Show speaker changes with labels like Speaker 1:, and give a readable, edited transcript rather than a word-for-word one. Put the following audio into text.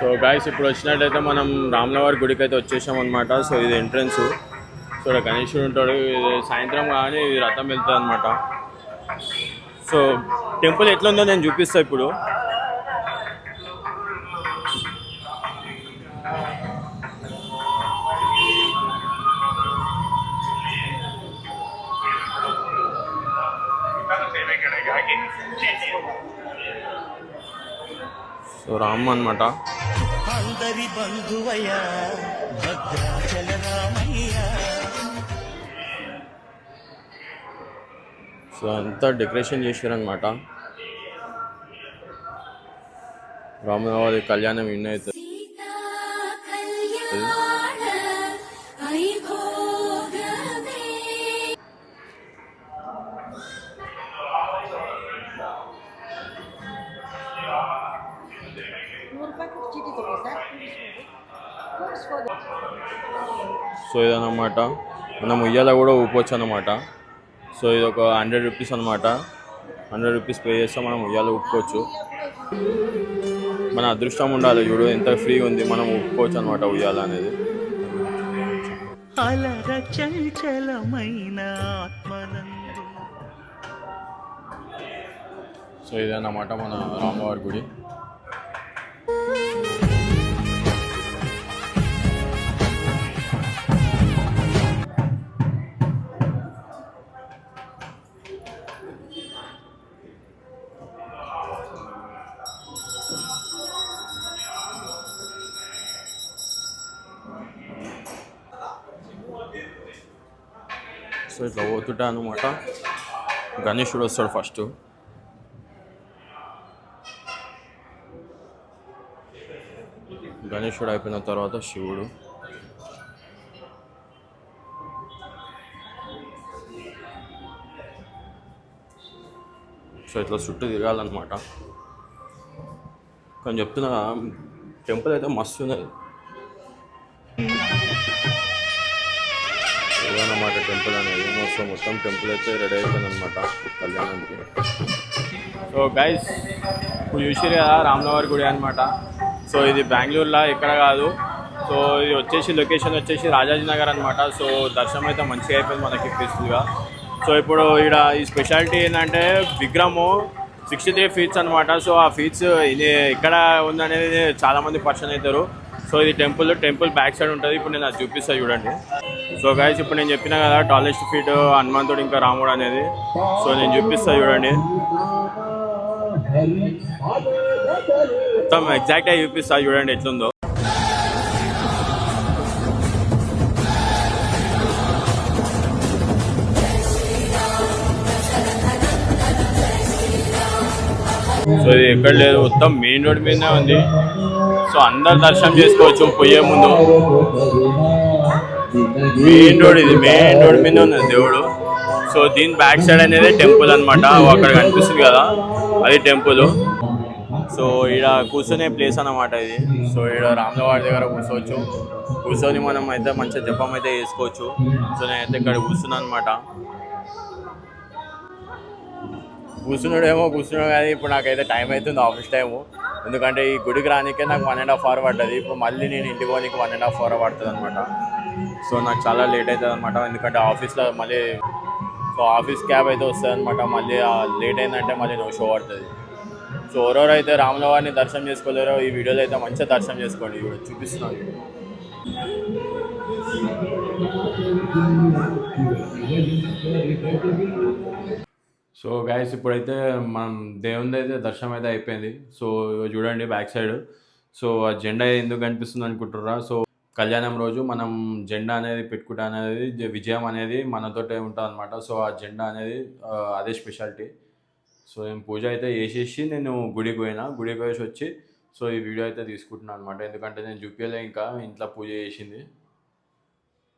Speaker 1: So guys ఇప్పుడు వచ్చినట్టయితే మనం రాములవారి గుడికి అయితే వచ్చేసాం అనమాట. సో ఇది ఎంట్రన్స్. సో ఇక్కడ గణేశుడు ఉంటాడు. ఇది సాయంత్రం కానీ ఇది రథం వెళ్తుంది అనమాట. సో టెంపుల్ ఎట్లుందో నేను చూపిస్తాను ఇప్పుడు. సో రామ్ అనమాట. అందరి బంధువయ్య భద్రాచల రామయ్య. సో అంతా డెకరేషన్ చేశారనమాట. రామవారి కళ్యాణం ఇన్ అవుతుంది. సో ఇదన్నమాట మనం ఉయ్యాల కూడా ఊపవచ్చు అనమాట. సో ఇది ఒక 100 రూపీస్ అనమాట. 100 రూపీస్ పే చేస్తే మనం ఉయ్యాల ఊపుకోవచ్చు. మన అదృష్టం ఉండాలి చూడు, ఎంత ఫ్రీ ఉంది, మనం ఊపుకోవచ్చు అనమాట ఉయ్యాల అనేది. సో ఇదన్నమాట మన రామవారి గుడి. సో ఇట్లా పోతుంటా అనమాట. గణేశుడు వస్తాడు ఫస్ట్. గణేశుడు అయిపోయిన తర్వాత శివుడు. సో ఇట్లా చుట్టూ తిరగాలన్నమాట. కానీ చెప్తున్నా టెంపుల్ అయితే మస్తు ఉన్నది అన్నమాట. టెంపుల్ అనేది మొత్తం టెంపుల్ అయితే రెడీ అయిపోయింది అనమాట కళ్యాణానికి. సో గైస్ ఇప్పుడు చూసారు కదా రాములవారి గుడి అనమాట. సో ఇది బెంగళూరులో ఎక్కడ కాదు. సో ఇది వచ్చేసి లొకేషన్ వచ్చేసి రాజాజీ నగర్ అనమాట. సో దర్శనం అయితే మంచిగా అయిపోయింది మనకి పీస్ఫుల్గా. సో ఇప్పుడు ఇక్కడ ఈ స్పెషాలిటీ ఏంటంటే విగ్రహము 63 ఫీట్స్ అనమాట. సో ఆ ఫీట్స్ ఇది ఎక్కడ ఉందనేది చాలామంది పర్సన్ అవుతారు. సో ఇది టెంపుల్ బ్యాక్ సైడ్ ఉంటుంది. ఇప్పుడు నేను అది చూపిస్తాను చూడండి. సో గైస్ ఇప్పుడు నేను చెప్పిన కదా టాలెస్ట్ ఫీట్ హనుమంతుడు ఇంకా రాముడు అనేది. సో నేను చూపిస్తాను చూడండి, మొత్తం ఎగ్జాక్ట్గా చూపిస్తా చూడండి ఎట్లుందో. సో ఇది ఎక్కడ లేదు, మొత్తం మెయిన్ రోడ్ మీదనే ఉంది. సో అందరు దర్శనం చేసుకోవచ్చు పోయే ముందు. మెయిన్ రోడ్ మీద ఉన్నది దేవుడు. సో దీని బ్యాక్ సైడ్ అనేది టెంపుల్ అనమాట. అక్కడ కనిపిస్తుంది కదా అది టెంపుల్. సో ఇక్కడ కూర్చునే ప్లేస్ అన్నమాట ఇది. సో ఇక్కడ రాములవారి దగ్గర కూర్చొని మనం అయితే మంచిగా జపం అయితే చేసుకోవచ్చు. సో నేనైతే ఇక్కడ కూర్చున్నాను అనమాట. కూర్చున్నాడు కానీ ఇప్పుడు నాకైతే టైం అవుతుంది, ఆఫీస్ టైము. ఎందుకంటే ఈ గుడికి రానికే నాకు 1.5 hour పడుతుంది. ఇప్పుడు మళ్ళీ నేను ఇంటికి పోనీకి 1.5 hour పడుతుంది అనమాట. సో నాకు చాలా లేట్ అవుతుంది అనమాట. ఎందుకంటే ఆఫీస్లో మళ్ళీ ఆఫీస్ క్యాబ్ అయితే వస్తుంది అనమాట. మళ్ళీ లేట్ అయిందంటే మళ్ళీ నో షో పడుతుంది. సో ఎవరెవరు అయితే రాములవారిని దర్శనం చేసుకోలేరో ఈ వీడియోలో అయితే మంచిగా దర్శనం చేసుకోండి. ఇప్పుడు చూపిస్తున్నాను. సో గైస్ ఇప్పుడైతే మనం దేవుని అయితే దర్శనం అయితే అయిపోయింది. సో చూడండి బ్యాక్ సైడ్. సో ఆ జెండా ఎందుకు కనిపిస్తుంది అనుకుంటున్నారా? సో కళ్యాణం రోజు మనం జెండా అనేది పెట్టుకుంటా అనేది విజయం అనేది మనతోటే ఉంటుంది అనమాట. సో ఆ జెండా అనేది అదే స్పెషాలిటీ. సో నేను పూజ అయితే చేసేసి నేను గుడికి పోయేసి వచ్చి సో ఈ వీడియో అయితే తీసుకుంటున్నాను అనమాట. ఎందుకంటే నేను చూపించలే ఇంకా ఇంట్లో పూజ చేసింది.